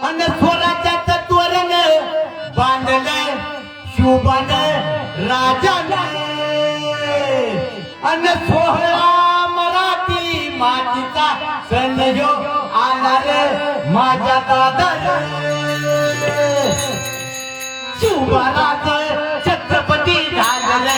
अन स्वराज्याचं तोरण बांधलं शिवबान राजाने अन सोहळा मराठी मातीचा सण यो आला रे माझ्या दादा शिवबाराच छत्रपती झालं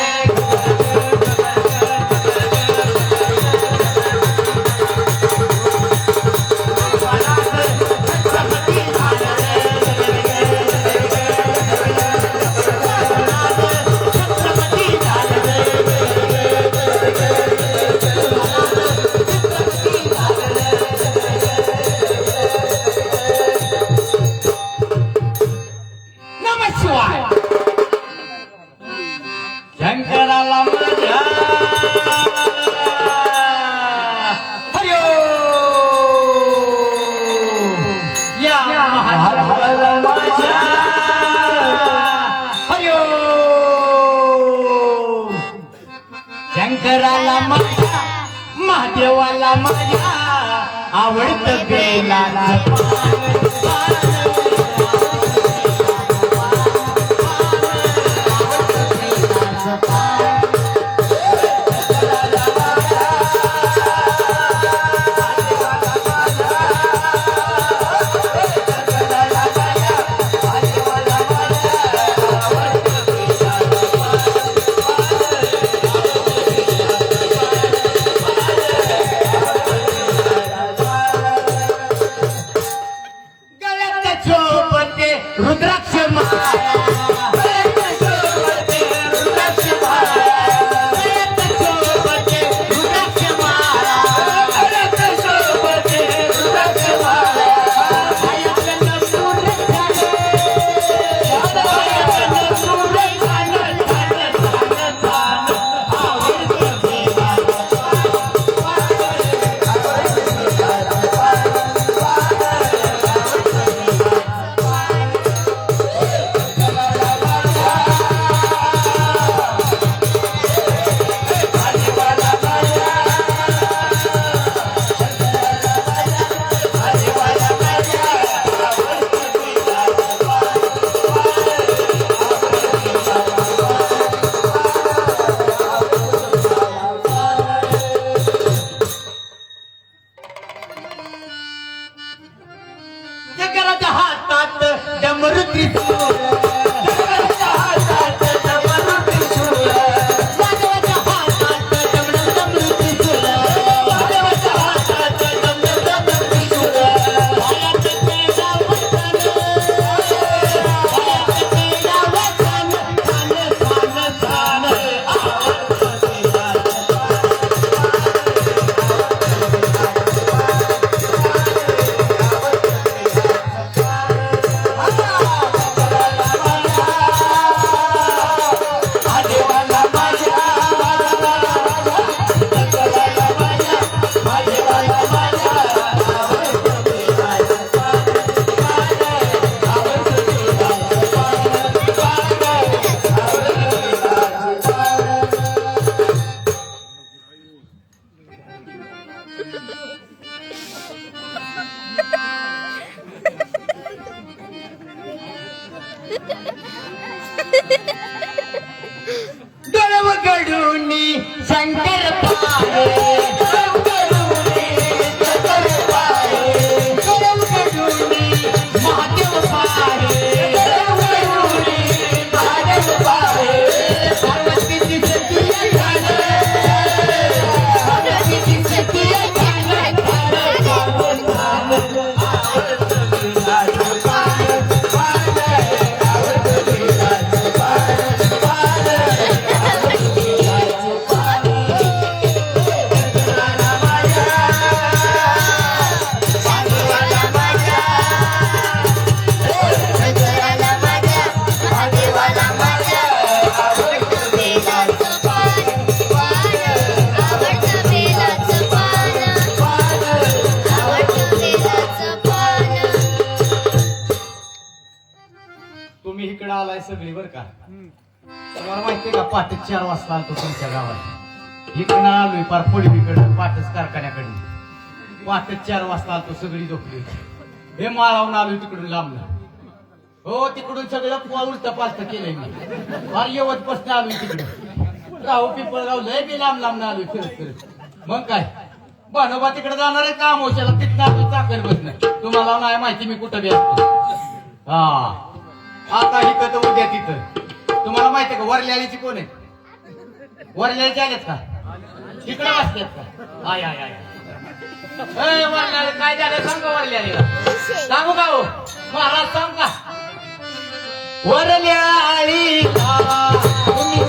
शंकराला माझ्या हरिओ या महादेवाला माझ्या हरिओ शंकराला माझ्या महादेवाला माझ्या आवडतं बेलाचं रुद्राक्ष हातात डमरू त्रिशूळ डोळवगडूनी शंकर पाहे महादेव पाहे पार्वतीची तुम्ही इकडे आलाय सगळी बर का तुम्हाला माहितीये का पाटे 4 वाजता आलतो तुमच्या गावात इकडे आलोय पार पडवीकडे पाटच कारखान्याकडे पाटे 4 वाजता आलतो सगळी झोपली होती हे माळावून आलो तिकडून लांब. हो तिकडून सगळं उलट पालत केलंय मी. फार यवत पासून आलो तिकडे. राहू पिंपळगाव लय बी लांब लांब आलो फिरत फिरत. मग काय बनोबा तिकडे जाणार आहे काम होशाला तिथं आपलं चाकर बसणं. तुम्हाला नाही माहिती मी कुठं बी असतो. हा आता इथं तर उद्या तिथं. तुम्हाला माहिती का वरल्याळीची कोण आहे? वरल्याळीचे आलेत का? तिकडे बसलेत का? आय आय आय वरल्याळी काय झालं सांग वरल्याळीला. सांगू का हो महाराज सांग का? वरल्याळीला तुम्ही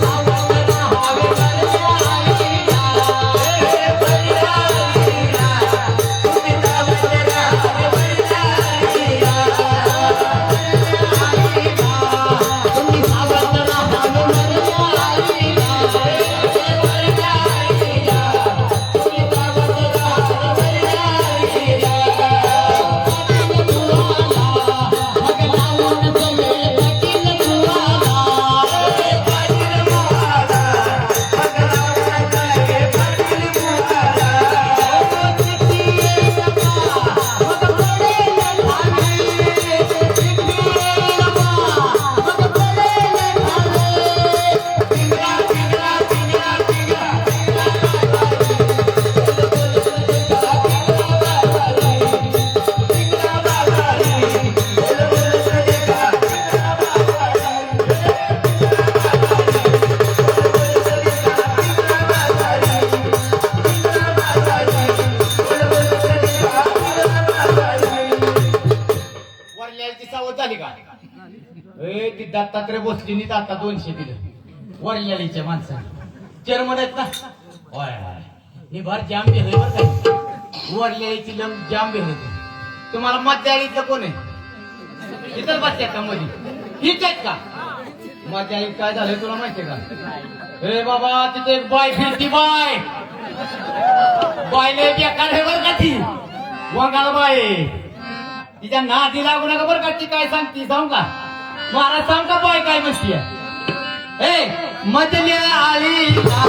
दत्तात्रय भोसलेंनी आता 200 दिलं वरल्याळीच्या माणसाने. चेअरमन आहेत ना. होय निभार जाम भेल बरं काय. वरल्याळीची जाम भेल. तुम्हाला मध्याळीचं कोण आहे? इतर बसत्या का मध्ये हीच आहेत का? मध्याळीत काय झालंय तुला माहितीये का? हे बाबा तिथे एक बाय फिरती बाय बायले बेकार आहे बरं का ती. वंगाळ बाय तिच्या नादी लागू नका बरं का. ती काय सांगती सांगू का? महाराज सांग का बाय काय म्हणतीये? ए मधल्या आळीला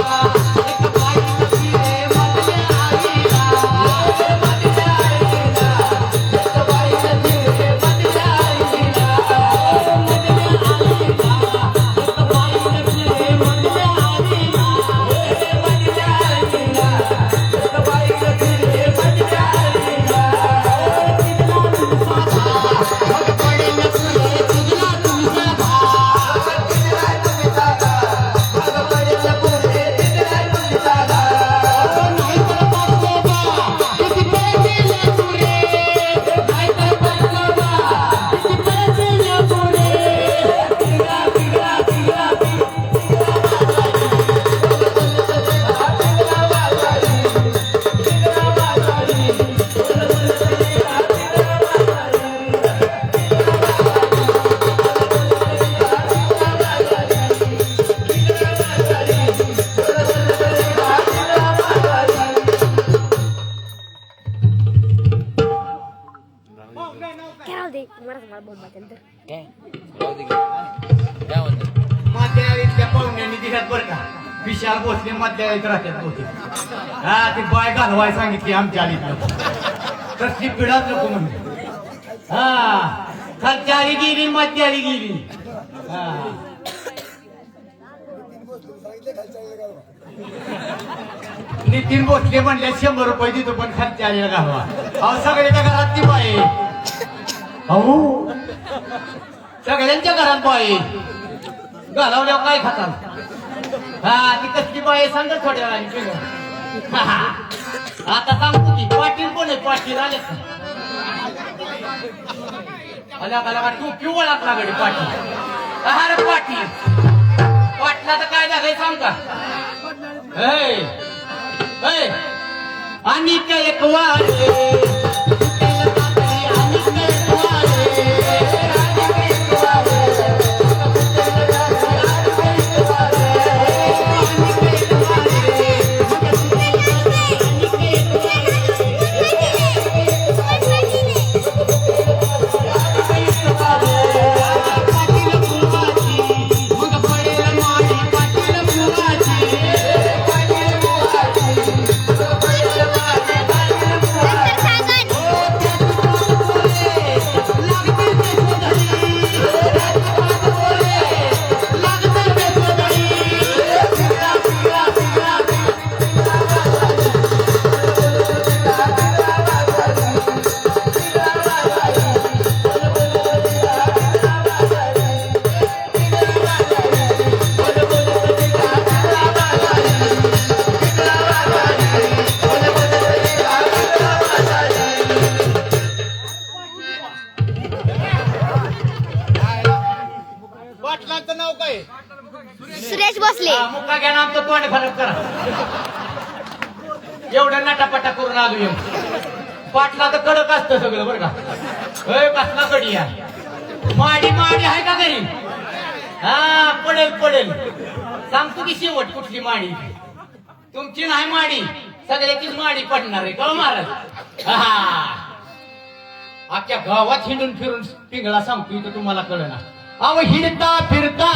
मध्याळीतल्या पाहुण्यांनी दिल्यात बरं का. विशाल भोसले मध्याळीत राहतात होते. हा ती बाय घालवाय सांगितली आमच्या आलीतलं. कसली पिढाच नको म्हणून. हा खालच्या आली गेली मध्याळी गेली. नितीन भोसले म्हणले 100 रुपये देतो पण खालच्या आलीला घालवा. अहो सगळ्याच्या घरात ती बाई. अहो सगळ्यांच्या घरात बाई घालवल्यावर काय खातात? हा ती कसली बाई सांग थोड्या वेळाने. आता सांगतो की पाटील कोण आहे? पाटील आले का टोपी ओळखला गडी पाटील. अरे पाटील पाटलाचं काय झालंय सांग का? आणि एक वारे सांगा पाटलांचं नाव काय? सुरेश भोसले. मुक्का घ्या ना आमचं तोंड खराब करा. एवढं नाटापाटा करून आलो येऊ. पाटला तर कडक असतं सगळं बरं का. कसला कडी आहे. माडी माडी आहे का घरी? हा पडेल पडेल. सांगतो की शेवट कुठली माडी. तुमची नाही माडी, सगळ्याचीच माडी पडणार आहे का महाराज. अख्ख्या गावात हिंडून फिरून पिंगळा सांगतोय तर तुम्हाला कळना. अहो हिंडता फिरता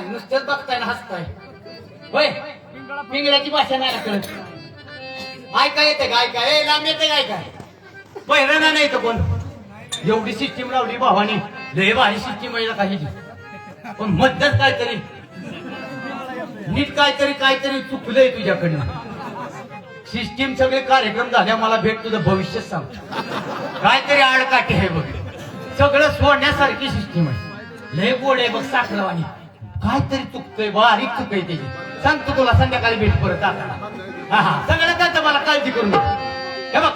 नुसतेच बघताय ना हसताय. होय पिंगळ्याची भाषा नाही कळत. ऐका येते काय काय लांब येते काय काय पहिरणा नाही तर कोण. एवढी सिस्टीम लावली भावानी, लय भारी सिस्टीम आहे काही. पण मध्यच काहीतरी नीट काहीतरी चुकलंय तुझ्याकडनं. सिस्टीम सगळे कार्यक्रम झाल्या मला भेट तुझं भविष्य सांग. काहीतरी आडकाठी आहे बघ. सगळं सोडण्यासारखी सिस्टीम आहे. लय गोड आहे बघ साखरवाणी. काहीतरी चुकतंय, बारीक चुक आहे त्याची. सांगतो तुला संध्याकाळी भेट परत आता. हा सगळं काय मला काळजी करून हे बघ.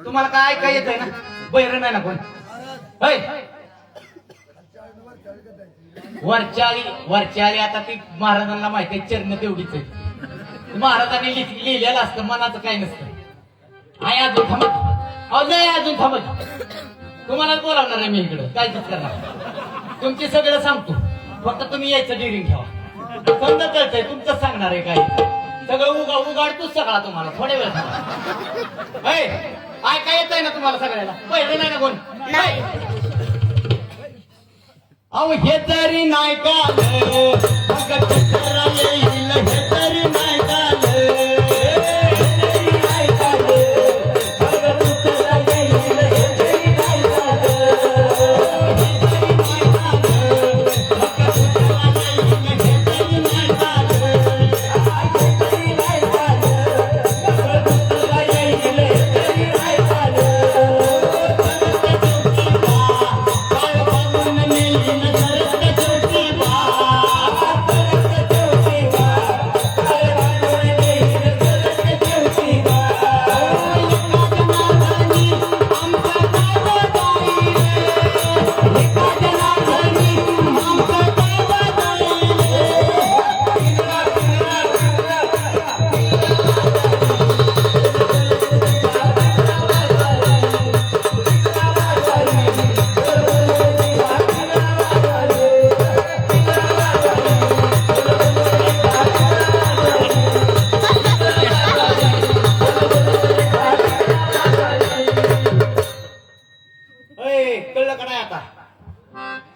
तुम्हाला काय काय येत आहे ना. बहिरण नाही ना कोण. वरच्या आली आता ती महाराजांना माहिती आहे. चरण तेवढीच आहे. महाराजांनी लिहिलेलं असतं, मनाचं काही नसतं. आहे अजून थांबत. अहो नाही अजून थांबत. तुम्हालाच बोलावणार आहे मी इकडं. काळजीच करणार. तुमचे सगळं सांगतो, फक्त तुम्ही यायचं डिरिंग ठेवा. समजा कळतंय तुमचं सांगणार आहे काय. सगळं उगाडतोच सगळा तुम्हाला. थोड्या वेळ थांबा. काय येत आहे ना तुम्हाला सगळ्याला. पहिलं नाही ना कोण. अहो हे तरी नाही का हे तरी नाही का.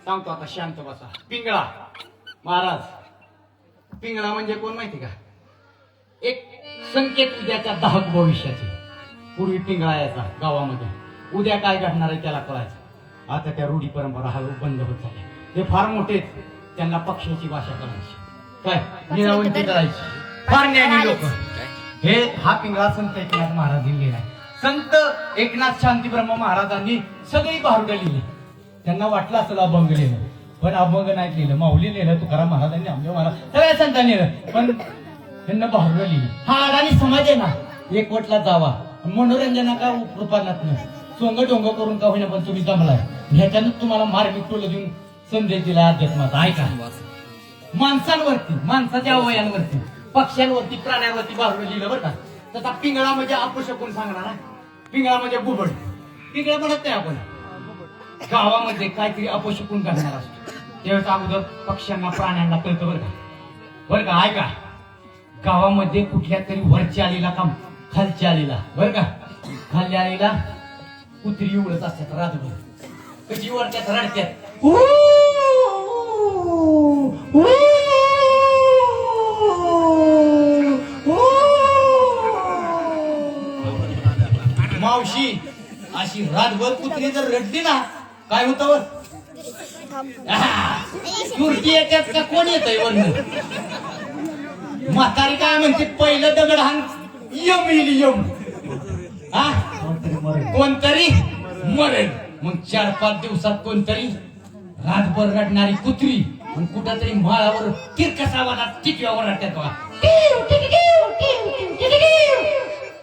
सांगतो आता शांत बसा. पिंगळा महाराज. पिंगळा म्हणजे कोण माहिती का. एक संकेत उद्याच्या दाहक भविष्याचे. पूर्वी पिंगळा यायचा गावामध्ये. उद्या काय घडणार आहे त्याला कळायचं. आता त्या रूढी परंपरा हळूहळू बंद होत झाल्या. ते फार मोठेच, त्यांना पक्षाची भाषा करायची, काय निरावंती करायची. फार ज्ञानी लोक. हे हा पिंगळा संत एकनाथ महाराजांनी लिहिलाय. संत एकनाथ शांतीब्रह्म महाराजांनी सगळी बाहुडं लिहिली. त्यांना वाटलं असं अभंग लिहिलं, पण अभंग नाही लिहिलं. माऊली लिहिलं, तुकाराम महाराजांनी, आंबे महाराज, सगळ्या संतांनी लिहिलं, पण त्यांना बाहुडं लिहिलं. हा अडाणी समाज आहे ना, एकवटला जावा. मनोरंजना का रूपात नाही, सोंग डोंग करून का होईना, पण तुम्ही जमलाय. ह्याच्यानंच तुम्हाला मार्मिक टोल देऊन संदेश दिला अध्यात्माचा. ऐका, माणसांवरती, माणसाच्या अवयांवरती, पक्ष्यांवरती, प्राण्यांवरती बाहुडं लिहिलं बरं का. तसा पिंगळा म्हणजे अपशकून सांगणार. पिंगळा म्हणजे बुबड. पिंगळा म्हणत नाही आपण. गावामध्ये काहीतरी अपशकून करणार असतो, त्यावेळेस अगोदर पक्ष्यांना, प्राण्यांना कळतं बरं का. बरं का, ऐका, गावामध्ये कुठल्या तरी वरच्या आलेला काम खालच्या आलेला, बरं का, खाल्ल्या आलेला कुत्री एवढंच असतात रातभर कशी वरत्यात रडत्यात मावशी अशी रातभर कुत्री जर रडली ना काय होतं चुरटी येतात का कोण येतंय वरण म्हातारी काय म्हणते पहिलं दगड हाण यम येईल यम हा कोणतरी मरेल मग 4-5 दिवसात कोणतरी रातभर रडणारी कुत्री आणि कुठंतरी माळावर तिरकस आवाजात टिटव्यावर रडतात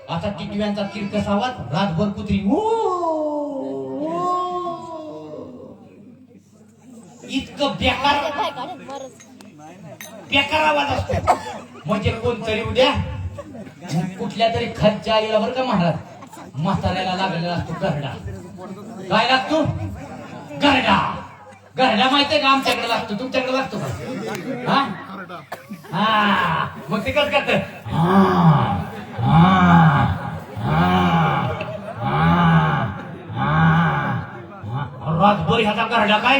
आता टिटव्यांचा तिरकस आवाज रातभर कुत्री इतकं बेकार आवाज असतो म्हणजे कोणतरी उद्या कुठल्या तरी खालच्या आईला बरं का महाराज म्हाताऱ्याला लागलेला असतो गरडा काय लागतो गरडा गरडा माहितीये का आमच्याकडे लागतो तुमच्याकडे लागतो का हा मग ते कसं करत रातभर ह्याचा गरडा काय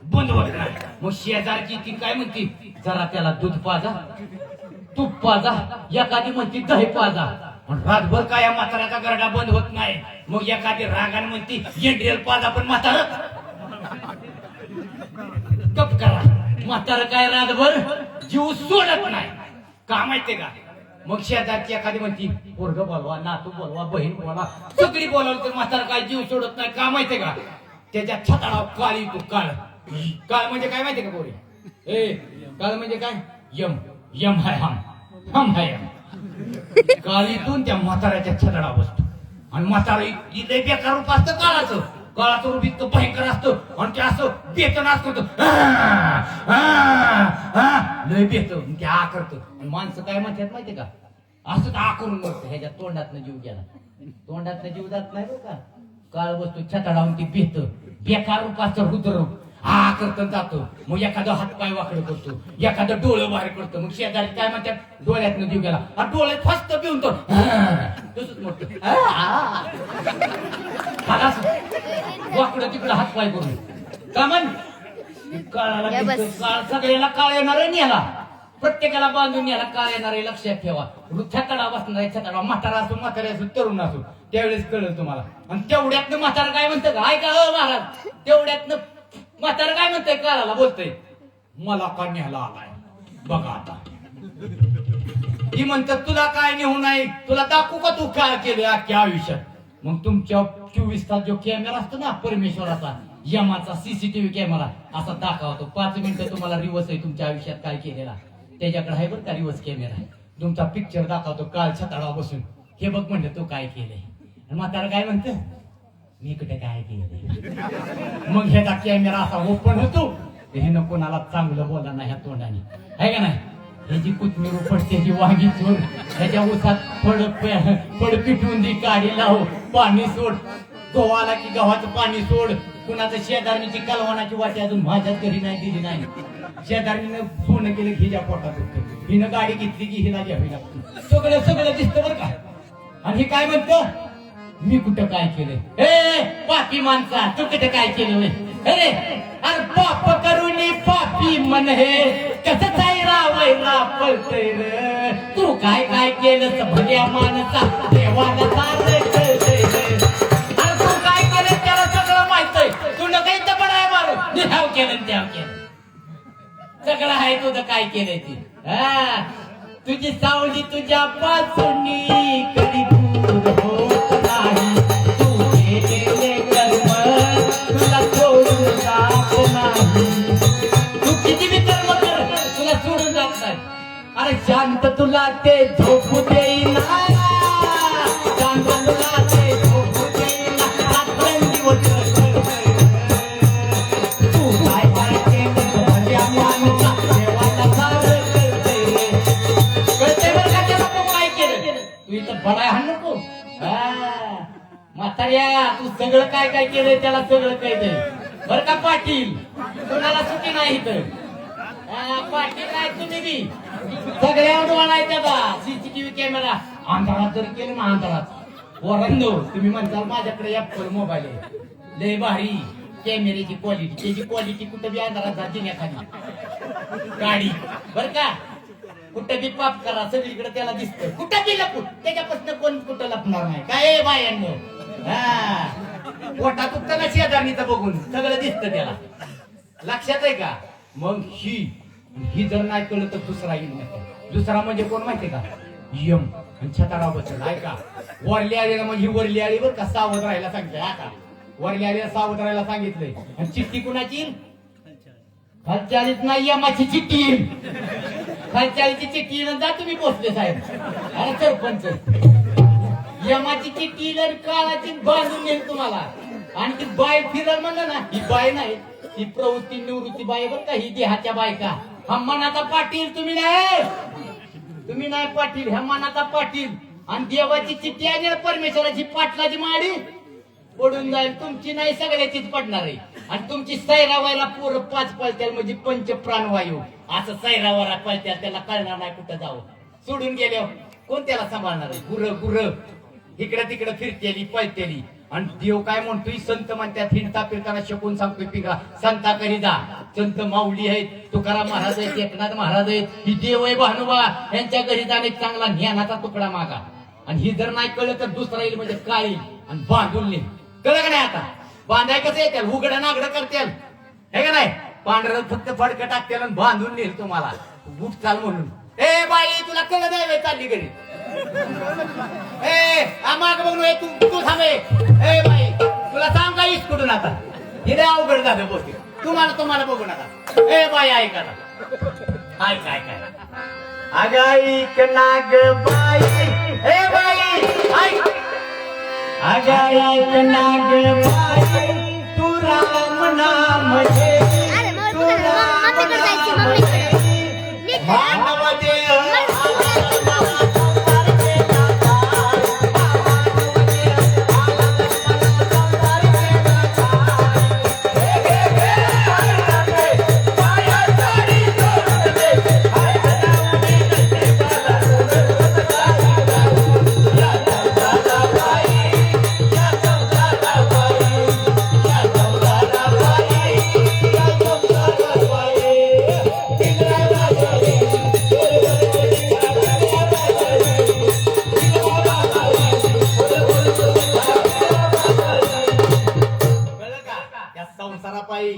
बंद होत नाही मग शेजारची ती काय म्हणते जरा त्याला दूध पाजा तूप पाजा एखादी म्हणते दही पाजा रातभर काय या म्हाताऱ्याचा गरडा बंद होत नाही मग एखादी रागाने म्हणते येड्रेल पाजा पण म्हातारा गप करा म्हातारा काय रातभर जीव सोडत नाही का माहितीये का मग शेजारची एखादी म्हणती पोरग बोलवा नातू बोलवा बहीण बोलवा सगळी बोलावली तर म्हातारा काय जीव सोडत नाही का माहितीये का त्याच्या छताळावर काळी तू काळ काळ म्हणजे काय माहितीये का पोरी ए काळ म्हणजे काय यम यम हाय हम हाय यम काळीतून त्या म्हाताऱ्याच्या छतडा बसतो आणि म्हातारा इथे बेकार रूप असतं काळाचं रूप इतकं भयंकर असतं आणि ते असं बेतन असतं लय बेत ते आ करतं माणसं काय म्हणतात माहितीये का असं आ करून मरतं ह्याच्या तोंडातनं जीव गेला तोंडातनं जीव जात नाही बरं का काळ बसतो छतडावून ती बेत बेकार रूप असतं रुद्र हा करत जातो मग एखादं हात पाय वाकडं करतो एखादं डोळं बाहेर करतो मग शेजारी काय म्हणतात डोळ्यातनं जीव गेला आणि डोळ्यात फस्त पिऊन तो तसंच मोठं वाकडं तिकडं हात पाय करून का म्हण काळाला काळ सगळ्याला काळ येणार आहे याला प्रत्येकाला बांधून याला काळ येणार आहे लक्षात ठेवा छतडा बसणार आहे छतडा म्हातारा असो म्हातारा असो तरुण असो त्यावेळेस कळलं तुम्हाला आणि तेवढ्यातनं म्हातारा काय म्हणतं का ऐका महाराज तेवढ्यातनं म्हातारा काय म्हणतंय काळाला बोलतय मला का न्यायला आलाय बघा आता ती म्हणतात तुला काय नेऊ नाही तुला दाखवू का तू काय केलं अख्ख्या आयुष्यात मग तुमच्या 24 तास जो कॅमेरा असतो ना परमेश्वराचा यमाचा सीसीटीव्ही कॅमेरा असा दाखवतो 5 मिनिटं तुम्हाला रिवर्स आहे तुमच्या आयुष्यात काय केलेला त्याच्याकडे आहे बरं का रिवर्स कॅमेरा आहे तुमचा पिक्चर दाखवतो काल छताडा बसून हे बघ म्हणलं तू काय केलंय आणि म्हातारा काय म्हणतं मी कुठे काय केलं मग ह्याचा कॅमेरा असा ओपन होतो हे न कोणाला चांगलं बोला नाही ह्या तोंडाने आहे का नाही ह्याची कोथमीर उपटते जी वांगी चोर ह्याच्या उसात फड पिटवून दी काढी लाव पाणी सोड गव्हाला की गव्हाचं पाणी सोड कुणाचं शेजारणीची कलवानाची वाटी अजून माझ्याच घरी नाही दिली नाही शेजारणीनं सोनं केलं हिच्या पोटात होतं हिनं गाडी घेतली की हिला घ्यावी लागते सगळं दिसतं बरं का आणि हे काय म्हणतं मी कुठं काय केलंय ए पापी माणसा तू कुठं काय केलं अरे अरे पाप करून पापी मन हे कसं वैरा पळतय रे तू काय काय केलं भल्या माणसा देवाला अरे तू काय केलं त्याला सगळं माहितय तू न काही तर आहे मारू ह्याव केलं त्याव केलं सगळं आहे तुझं काय केलंय ती हा तुझी सावली तुझ्या पासून कधी दूर होत नाही तू केलेले कर्म तुला सोडून जात नाही तू किती बी कर्म कर तुला सोडून जात नाही अरे शांत तुला ते झोपू देईना शांत तुला ते झोपू देईना रात्रंदिवस तू काय काय केलं भल्या माणसा देवाला सारं कळतंय बरं का त्याला तू काय केलं तू इथं बडाय हा नको म्हाताऱ्या तू सगळं काय काय केलंय त्याला सगळं कळतंय बरं का पाटील कोणाला सुट्टी नाही तर पाटील नाही तुम्ही बी सगळ्या उडवायला त्याचा सीसीटीव्ही कॅमेरा अंधारात जर केलं ना अंधारात वरांनो तुम्ही म्हणताल माझ्याकडे ऍपल मोबाईल आहे लय भारी कॅमेऱ्याची क्वालिटी त्याची क्वालिटी कुठं बी अंधारात जाते एखादी गाडी बर का कुठं बी पाप करा सगळीकडे त्याला दिसतं कुठं बी लपून त्याच्यापासून कोण कुठं लपणार नाही काय बायांनो हा पोटात उत्तर शेजारणीचं बघून सगळं दिसतं त्याला लक्षात आहे का मग ही जर नाही कळलं तर दुसरा येईल नाही दुसरा म्हणजे कोण माहितीये का यम आणि छताडा बसल ऐका वरली आली म्हणजे ही वरली आली बरं का सावध राहायला सांगितलं आता वरली आलीला सावध राहायला सांगितलंय आणि चिठ्ठी कुणाची खालच्या आलीच नाही यमाची चिठ्ठी येईल खालच्या आलीची चिठ्ठी येईल जा तुम्ही पोचले साहेब अरे सरपंच यमाची चिठ्ठी येईल आणि काळाची बांधून येईल तुम्हाला आणि ती बाय फिरल म्हणलं ना ही बाय नाही ही प्रवृत्ती निवृत्ती बाय बरं का ही देहाच्या बायका हा मनाचा पाटील तुम्ही नाही पाटील ह्या मनाचा पाटील आणि देवाची चिठ्ठी आहे परमेश्वराची पाटलाची माडी पडून जाईल तुमची नाही सगळ्याचीच पडणार आहे आणि तुमची सैरावायला पोरं 5 पळत्याल म्हणजे 5 प्राणवायू असं सैरावाला पळत्याल त्याला कळणार नाही कुठं जावं सोडून गेल्यावर कोण त्याला सांभाळणार आहे गुर इकडे तिकडे फिरतेली पळतेली आणि देव काय म्हणतोय संत म्हणतात हिंडता फिरताना शकून सांगतोय पिका संताकडे जा संत माऊली आहेत तुकाराम महाराज आहेत एकनाथ महाराज आहेत ही देव आहे भानुबा यांच्या घरी जाणे चांगला ज्ञानाचा तुकडा मागा आणि ही जर नाही कळलं तर दुसरा येईल म्हणजे काळी आणि बांधून नेईल कळलं का नाही आता बांधाय कसं येतील उघडं नागडं करतील हे का नाही पांढरं फक्त फडकं टाकतील आणि बांधून नेईल तुम्हाला बुट चाल म्हणून ए बाई तुला कळलं नाही चालली घरी ए माग बघून तू थांबे ए बाई तुला सांग का इस्कुटून आता हे अवघड झालं बोलते तुम्हाला बघू नका ए बाई ऐका काय काय काय अगाईक नाग बाई ए बाई ऐक अगाईक नाग बाई तू राम नाम घे तू राम नाम घे मानव देव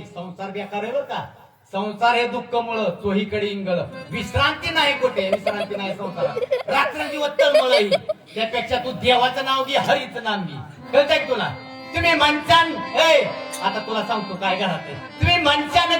संसार बेकार आहे बरं का संसार हे दुःख मुळे चोहीकडे इंगळ विश्रांती नाही कुठे विश्रांती नाही संसारात रात्र दिवस तळमळ त्यापेक्षा तू देवाचं नाव घे हरीचं नाव घे कळतंय तुला तुम्ही म्हणचान आता तुला सांगतो काय घरात तुम्ही म्हणचान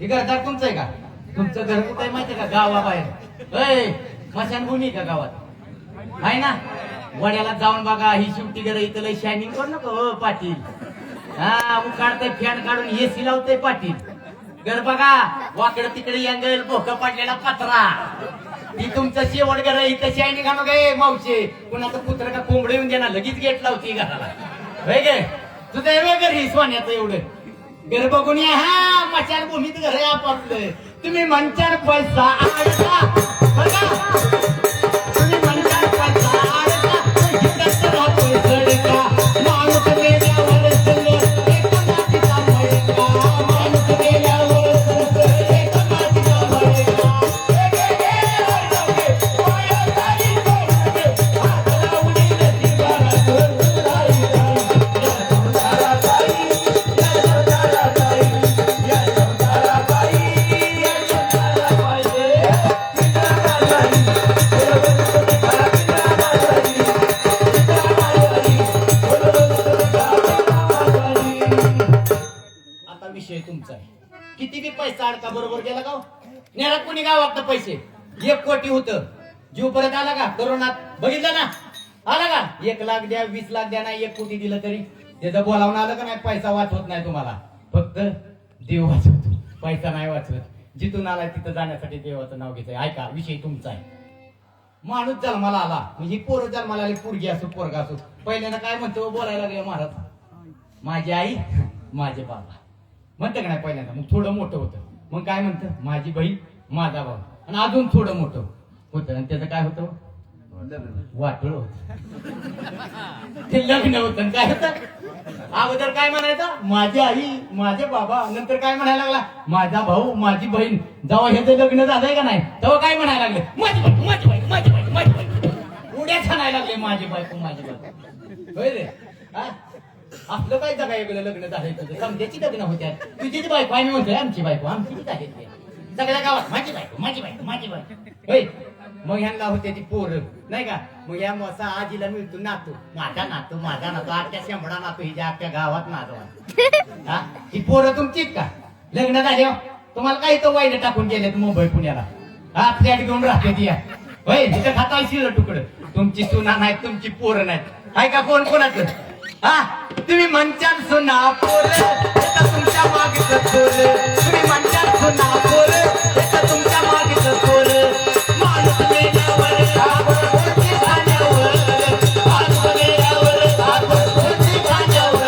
घरदार तुमचं आहे का तुमचं घर कुठं आहे माहितीये का गावाबाहेर स्मशानभूमी का गावात आहे ना वड्याला जाऊन बघा ही शेवटी घर इथं लय शायनिंग करू नको हो पाटील हा काढतय फॅन काढून एसी लावतय पाटील घर बघा वाकडं तिकडे यांगल भोक पडलेला पत्रा ही तुमचं शेवट घर इथं शायनिंग आणू गे मावशे कुणाचं पुत्र का कोंबडे येऊन देणार लगेच गेट लावती घराला होय गे तुझं वेगळं ही सोन्याचं एवढं घर बघून या हा मशानभूमीत घर आहे आपापलं तुम्ही म्हणचाल पैसा आडता तुम्ही म्हणचाल पैसा आडता राहतोय जडका माणूस गेल्यावर माणूस गेल्यावर नेरा कुणी गावात पैसे 1 कोटी होतं. जीव परत आला का कोरोनात बघितलं ना, आला का 1 लाख द्या 20 लाख द्या नाही 1 कोटी दिलं तरी त्याचं बोलावून आलं का नाही. पैसा वाचवत नाही तुम्हाला, फक्त देव वाचवतो, पैसा नाही वाचवत. जिथून आलाय तिथं जाण्यासाठी देवाचं नाव घेतोय. ऐका विषय तुमचा आहे. माणूस जन्माला आला म्हणजे पोरं जन्माला आले, पोरगी असो पोरगा असो, पहिल्यांदा काय म्हणतो बोलायला लागले महाराज, माझी आई माझे बाबा म्हणतं का नाही पहिल्यांदा. मग थोडं मोठं होतं मग काय म्हणतं, माझी बहीण माझा भाऊ, आणि अजून थोडं मोठं होतं आणि त्याचं काय होतं, वाटोळ होत, ते लग्न होतं. काय होतं अगोदर काय म्हणायचं, माझी आई माझे बाबा, नंतर काय म्हणायला लागला, माझा भाऊ माझी बहीण. जेव्हा ह्याचं लग्न झालंय का नाही तेव्हा काय म्हणायला लागले, माझी बायको माझी बायको माझी बायको माझी बायको. उड्या छानायला लागले, माझी बायको माझी बायको. होय रे, आपलं काय जगा वेगळं लग्न झालंय तुझं, समजायची लग्न होत्या, तुझीच बायको आम्ही म्हणतोय आमची बायको आमचीच आहे, सगळ्या गावात माझी बायको माझी बायको माझी बायको. होय, मग ह्यांना होते ती पोरं नाही का, मग या मोसा आजीला मिळतो नातू, माझा नातू माझा नातू, आजच्या शेंबडा नातू हिच्या अख्ख्या गावात नातू. हा, ही पोरं तुमचीच का, लग्न झाले तुम्हाला काही तो वाईट टाकून गेले मुंबई पुण्याला, हा फ्लॅट घेऊन राहते ती. होय, तिथं खाता शिळ तुकडं, तुमची सुना नाहीत तुमची पोरं नाहीत. आहे का कोण कोणाचं, हा तुम्ही म्हणचाल सुना पोरं तुमच्या मागचं पोरं, तुम्ही म्हणचाल सुना पोरं तुमच्या मागचं पोरं. माणूस मेल्यावर घाबर होती खाण्यावर, माणूस मेल्यावर घाबर होती खाण्यावर.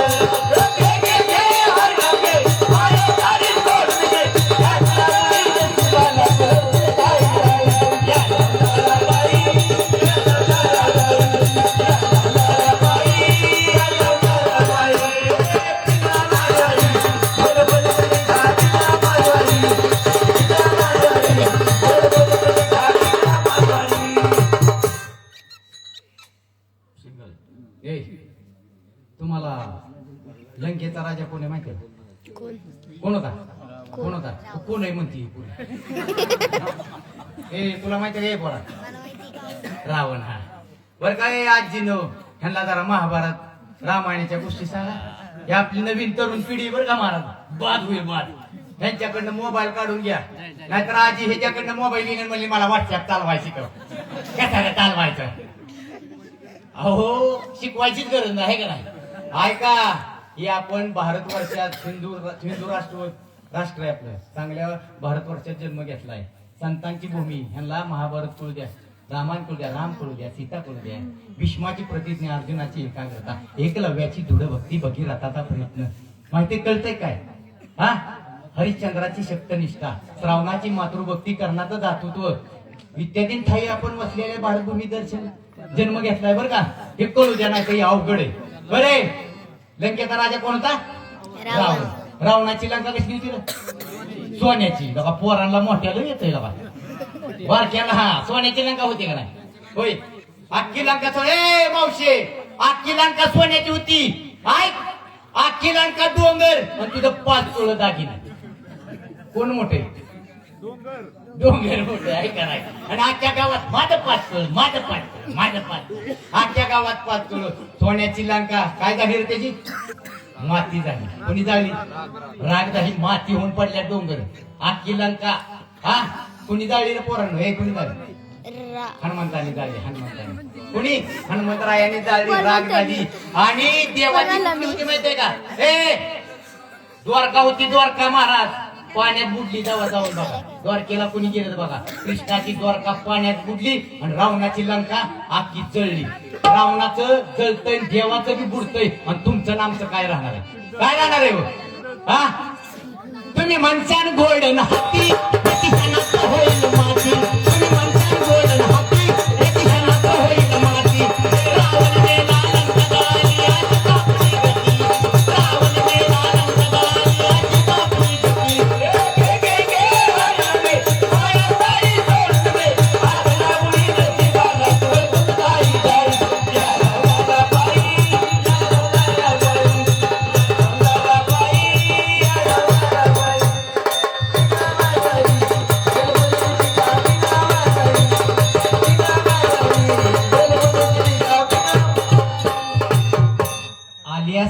तुम्हाला लंकेचा राजा कोण आहे माहिती आहे, कोण होता, कोण होता, कोण आहे म्हणती ए तुला माहिती आहे पोरा, रावण. हा बर काय आजीनो, ह्यांना जरा महाभारत रामायणाच्या गोष्टी सांगा. हे आपली नवीन तरुण पिढी बरं का महाराज, बाद होईल बाद. ह्यांच्याकडनं मोबाईल काढून घ्या, नाहीतर आजी ह्याच्याकडनं मोबाईल येणं म्हणजे मला व्हॉट्सअप चालवायची का, कशाला चालवायचं. अहो शिकवायचीच गरज नाही का नाही. ऐका, हे आपण भारतवर्षात हिंदू राष्ट्र आहे आपलं, चांगल्या भारतवर्षात जन्म घेतलाय. संतांची भूमी, ह्यांना महाभारत कळू द्या, रामायण कळू द्या, राम कळू द्या, सीता कळू द्या, भीष्माची प्रतिज्ञा, अर्जुनाची एकाग्रता, एकलव्याची दृढ भक्ती, भगीरथाचा प्रयत्न. माहिती कळतंय काय, हा हरिश्चंद्राची शक्तनिष्ठा, श्रावणाची मातृभक्ती, कर्णाचं दातृत्व इत्यादी ठाई आपण वसलेल्या भारतभूमी दर्शन जन्म घेतलाय बरं का. हे कळू द्या नाही काही अवघड आहे. बरे लंकेचा राजा कोण होता, रावण. रावणाची लंका कशी होती, सोन्याची. बघा पोरांना मोठ्याला येतंय बघा, बारक्याला हा सोन्याची लंका होती का नाही. होय, अख्खी लंका सोने मावशे, अख्खी लंका सोन्याची होती. ऐक, अख्खी लंका डोंगर आणि तुझं 5 तोळ दागिने. कोण मोठे, डोंगर मोठे आहे का नाही. आणि आजच्या गावात माझं 5 तोळ, माझं 5 तोळ, माझं 5 तोळ. आजच्या गावात 5 तोळ सोन्याची लंका काय झाली रे त्याची, माती झाली. कोणी झाली, राग झाली, माती होऊन पडल्या डोंगर. अख्खी लंका हा कोणी जाळली रे पोरांनो, हे कोणी जाळली, हनुमंताने जाळली. हनुमंताने कोणी, हनुमंतरायाने जाळली, राग झाली. आणि देवाची होती माहितीये का, हे द्वारका होती, द्वारका महाराज पाण्यात बुडली. जावा जाऊन बघा, द्वारकेला कोणी गेलं बघा, कृष्णाची द्वारका पाण्यात बुडली आणि रावणाची लंका आखी जळली. रावणाचं जळतंय, देवाचं बी बुडतंय, आणि तुमचं नामचं काय राहणार आहे, काय राहणार आहे हो? हा तुम्ही म्हणसान गोल्डन हाती होईल माती, तुम्ही म्हणसान गोल्डन हाती होईल माती. रावण मेला लंका जळाली, आज कापली गती. रावण मेला लंका जळाली, आज कापली गती.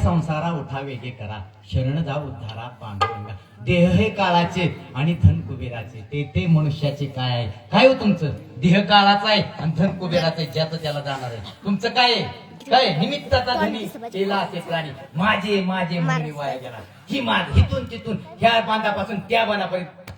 संसारा उठा वेगे करा, शरण जा उद्धारा पांडुरंगा. देह हे काळाचे आणि धन कुबेराचे, ते मनुष्याचे काय आहे? काय हो तुमचं? देह काळाचा आहे आणि धन कुबेराचं आहे, ज्याचं त्याला जाणार आहे. तुमचं काय आहे? काय निमित्ताचा धनी केला असे प्राणी, माझे माझे म्हणून वाया गेला. ही माझ हिथून तिथून ह्या बांधापासून त्या बांधापर्यंत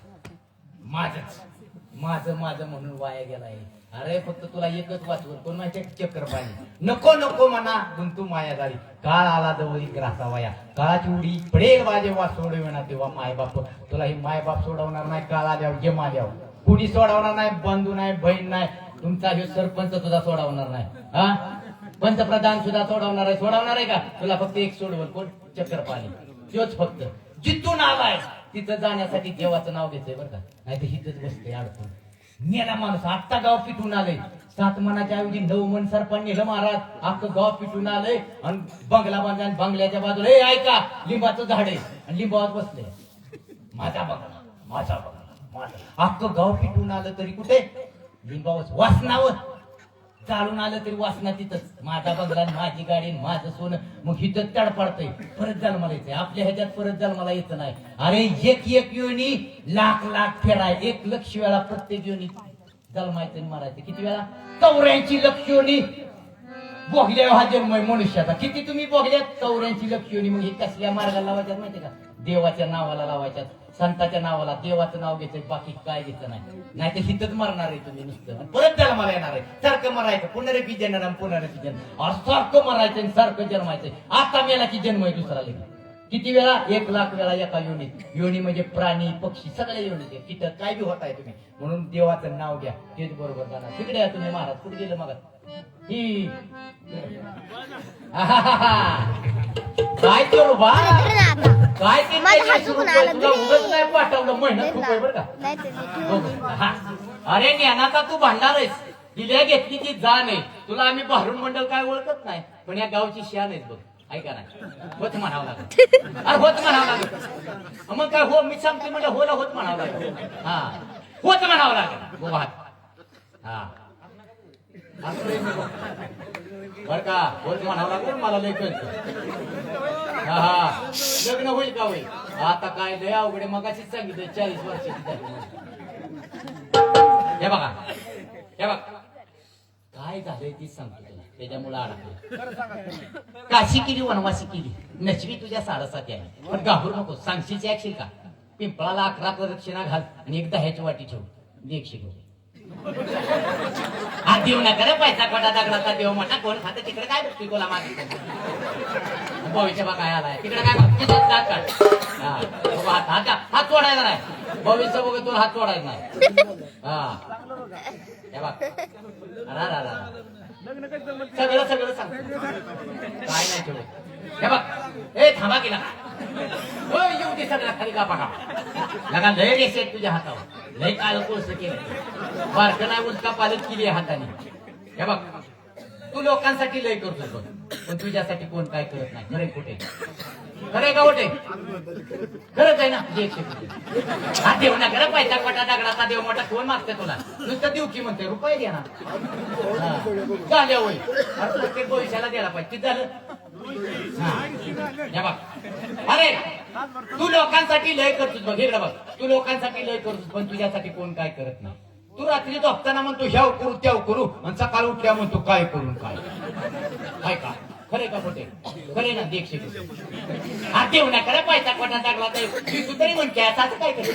माझं माझं म्हणून वाया गेला आहे. अरे फक्त तुला एकच वाचवत कोण माहिती, चक्कर पाणी नको नको म्हणा गुंतू माया झाली. काळ आला जवळ ग्रासा वाया, काळाची उडी पडेल वाजे वास सोडविना तेव्हा मायबाप. तुला ही मायबाप सोडवणार नाही, काळ आल्यावर गेम आल्यावर कुणी सोडवणार नाही, बंधू नाही, बहीण नाही, तुमचा हे सरपंच सुद्धा सोडवणार नाही. हा पंतप्रधान सुद्धा सोडवणार आहे का? तुला फक्त एक सोडवल कोण, चक्कर पाणी. तोच फक्त जिथून आलाय तिथं जाण्यासाठी देवाचं नाव घेतोय बरं का, नाही तर हिथंच बसते अडकून. मेला माणूस आत्ता गाव पिटून आलंय, 7 मनाच्या ऐवजी 9 मन सरपंच नेलं महाराज. अख्खं गाव पिटून आलंय आणि बंगला बांधला, बंगल्याच्या बाजूला हे ऐका लिंबाचं झाड आहे आणि लिंबावर बसले. माझा बंगला अख्खं गाव पिटून आलं तरी कुठे लिंबावर वासनावर, चालून आलं तरी वासना तिथंच. माझा बंगला, माझी गाडी, माझं सोनं. मग हिथं तडपडतंय, परत जन्माला यायचंय. आपल्या ह्याच्यात परत जन्माला येत नाही. अरे एक योनी लाख फेराय, 1 लक्ष वेळा प्रत्येक योनी जन्मायचं मारायचं. किती वेळा? 84 लक्ष योनी बोगल्या हा जन्म आहे मनुष्याचा. किती तुम्ही बोगल्यात? 84 लक्ष योनी. मग हे कसल्या मार्गाला लावायच्यात माहिती का? देवाच्या नावाला लावायच्यात, संतांच्या नावाला. देवाचं नाव घ्यायचं, बाकी काय घ्यायचं नाही. नाही तर हिथंच मरणार आहे तुम्ही नुसतं, परत जन्माला येणार आहे. सारखं मरायचं, पुनरपी जन्म पुनरपी जन्म, सारखं मरायचं आणि सारखं जन्मायचं. आता मेला की जन्म आहे दुसरा लगेच. किती वेळा? 1 लाख वेळा एका योनीत. योनी म्हणजे प्राणी पक्षी सगळ्या योनीत. तिथं काय बी होत आहे तुम्ही, म्हणून देवाचं नाव घ्या, तेच बरोबर जाणार. तिकडे या तुम्ही महाराज. कुठे गेलं मग ही काय करू बा, काय ते तुला उगच नाही पाठवलं, मेहनत खूप आहे बरं का. अरे ज्ञानाचा तू भांडार आहेस, दिल्या घेतली की जाण आहे. तुला आम्ही बाहेरून मंडळ काय ओळखत नाही, पण या गावची शान आहेस बघ. ऐका नाही, होत म्हणावं लागत. अरे होत म्हणावं लागत. मग काय हो, मी सांगते म्हणजे होला होत म्हणावं लागत. हा होत म्हणावं लागत. हो हा बर का, होत म्हणावं लागत. मला लय कळतं. हा लग्न होईल का होईल? आता काय लय अवघडे. मगाशीच सांगितलं 40 वर्षाची झाली. हे बघा काय झालंय ती सांगतो तुला, त्याच्यामुळे अडकलं. काशी केली, वनवासी केली, नशवी तुझ्या साडेसाती आहे. पण घाबरू नको, सांगशीची ऐकशील का? पिंपळाला 11 प्रदक्षिणा घाल आणि एकदा ह्याची वाटी ठेव, देखशील. हा देऊ नका रे, पैसा कोटा दगडाचा देव मोठा. कोण खातं तिकडे काय बघतोय कोला मागे भविष्य बा काय आलाय तिकडे काय हात तोडायचा नाही. भविष्य बघ तुला हात तोडायचा नाही. हा हे बघ सगळं सांग काय नाही ठेवलं. हे बघ ए थांबा गेला येऊ दे सगळं खाली का बघा लगा लय रेस तुझ्या हातावर. लय काळ कोळस केलं, बारकं नाही उलका पालत केली हाताने. हे बघ तू लोकांसाठी लय करतोस बघ, पण तुझ्यासाठी कोण काय करत नाही. खरे कुठे खरे का कुठे खरंच आहे ना. हा देव ना खरं पैसा कोटा दगडाचा देव मोठा. कोण मागते तुला? नुसतं देऊ की म्हणते, रुपये द्या ना. झाल्या होईल प्रत्येक भविष्याला द्यायला पाहिजे. किती झालं? बघ अरे तू लोकांसाठी लय करतोस बघ. इकडे बघ, तू लोकांसाठी लय करतोस पण तुझ्यासाठी कोण काय करत नाही. तू रात्री झोपताना म्हणतो ह्याव करू त्याव करू, आणि सकाळी उठल्या म्हणतो काय करून काय का. खरे का खोटे? खरे ना. देख हा देऊ ना खरं पैसा कोणा टाकला तू तरी म्हणते असं काय करत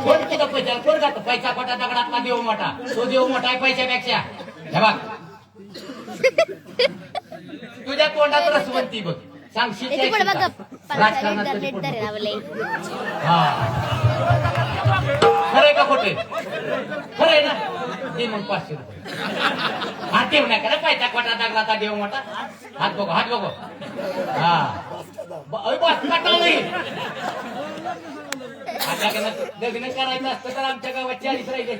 कोण तुझा पैसा कोण खातो? पैसा कोटा दगडातला देव मोठा. तो देव मोठा आहे पैशापेक्षा. हे बघ तुझ्या तोंडात रसवंती बघ. सांगशील राजकारणात खरे का खोटे? खरे ना. दे मग 500 रुपये. हात देऊ नका रे, पैसा कोटा दगडाचा देव मोठा. हात बघो हा बस कटा नाही. लग्न करायचं असतं तर आमच्या गावात 40 राहिले.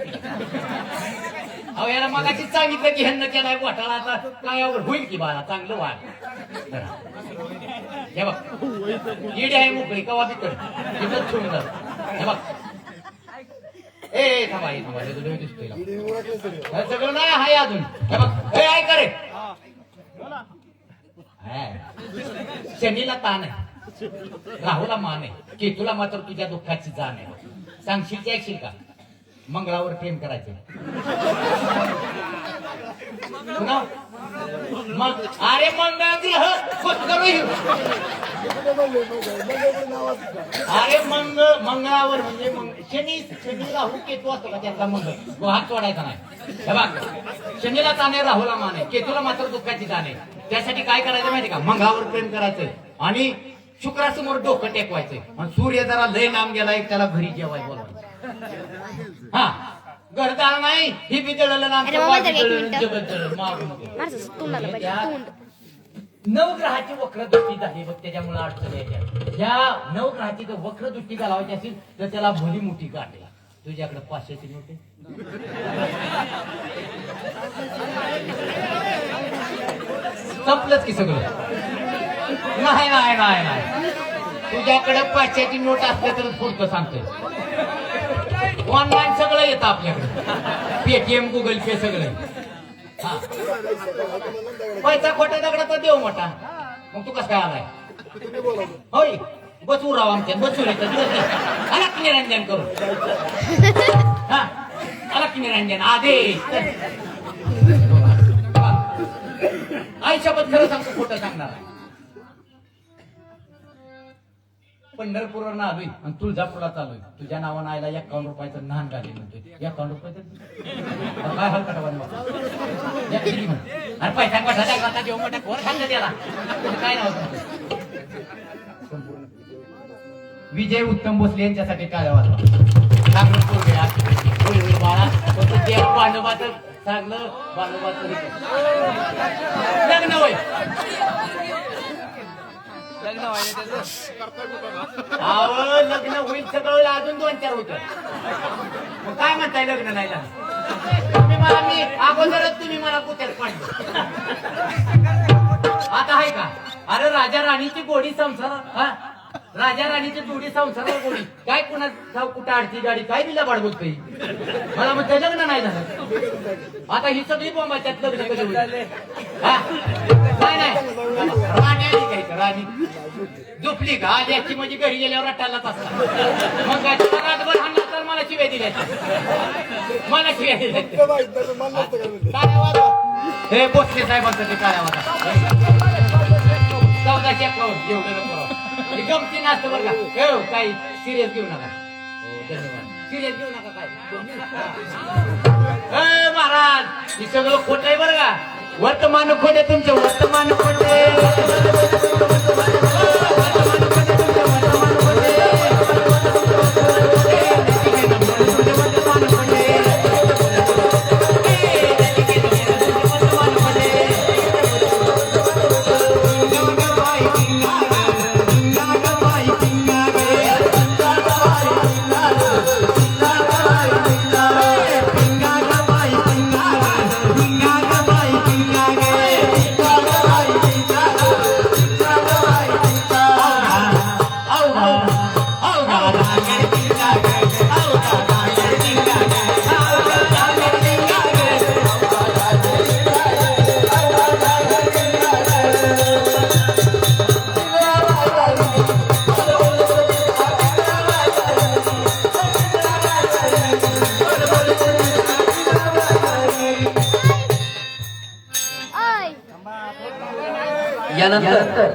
अहो याला मगाशीच सांगितलं की ह्यांना केलाय घोटाळा. आता काय होईल की बाळा चांगलं वाढ. हे बघ इडी आहे मोकळी कवा बिकड तिथंच ठेवून जात. हे बघ ए थांबा दिसतोय सगळं नाही हाय अजून. हे बघ हे आहे का रे? शनीला ताण आहे, राहूला मान आहे, केतूला मात्र तुझ्या दुःखाची जाण आहे. सांगशील की ऐकशील का? मंगळावर प्रेम करायचं. पुन्हा मग अरे मंगळ ग्रह अरे मंगळावर म्हणजे शनी राहू केतू असतो का त्यातला मंगळ, तो हात सोडायचा नाही. हे बघ, शनीला ताणे, राहूला मान आहे, केतूला मात्र दुःखाची जाण आहे. त्यासाठी काय करायचं माहिती का? मंगळावर प्रेम करायचंय आणि शुक्रासमोर डोकं टेकवायचंय. आणि सूर्य जरा लय लांब गेलाय, त्याला घरी जेवाय बोलवायचं. हा, घरदार नाही, ही बी जळलं ना जगत जळलं मारू नको. नवग्रहाची वक्रदृष्टी झाली बघ, त्याच्यामुळे अडचण येते. या नवग्रहाची जर वक्रदृष्टी घालावायची असेल तर त्याला भली मोठी गाठ. तुझ्याकडे 500ची नोट आहे? संपलंच की सगळं. नाही नाही नाही नाही, तुझ्याकडे 500ची नोट असल्या तर पुढचं सांगतोय. ऑनलाईन सगळं येतं आपल्याकडे, पेटीएम, गुगल पे सगळं. हा, पैसा खोटा दगडा तर देव मोठा. मग तू कसं काय आलाय? होय, बसू राव आमच्या बसू आला की निरंजन करू. हा, आला की निरंजन आदेश. आयुष्याबद्दल खरं सांगतो, खोटं सांगणार. पंढरपूरवर आलोय आणि तुळजापूरला चाललोय. तुझ्या नावानं आयला 51 रुपयाचं नान घाली म्हणतोय. 51 रुपयाचं काय हलकट अरे पैसा कसा जेव्हा मोठ्या कोण खाल्लं त्याला? काय नाव? विजय उत्तम भोसले यांच्यासाठी काय वाटलं? चांगलं बाळा पांडवाचं चांगलं पांडवाचं लग्न होय. लग्न होईल सगळं, अजून 2-4 होत. काय म्हणताय लग्न नाही झालं? तुम्ही मला मी अगोदरच तुम्ही मला कुत्यात पाडलं. आता आहे का? अरे राजा राणीची गोडी संसार, हा, राजा राणीची जोडी संसाराला गोडी काय, कुणा कुठं आडती गाडी काय बिला बाळ बोलतोय. मला म्हणते लग्न नाही झालं. आता ही सगळी बोंबा त्यात लग्न कधी होईल? नाही नाही, राणी आली काय का? राणी झोपली का? आज याची म्हणजे घरी गेल्यावर रट्टालाच असला. मग काय रातभर हाणला तर मला शिव्या दिल्या, मला शिव्या दिल्या. हे भोसले साहेबांचं ते काय वाटा 1400 एवढं गमती नाचतं बरं का. हो, काही सिरियस घेऊ नका. धन्यवाद. सिरियस घेऊ नका काय. महाराज हे सगळं खोट आहे बरं का. वर्तमान खोटे तुमचे, वर्तमान खोटे. यानंतर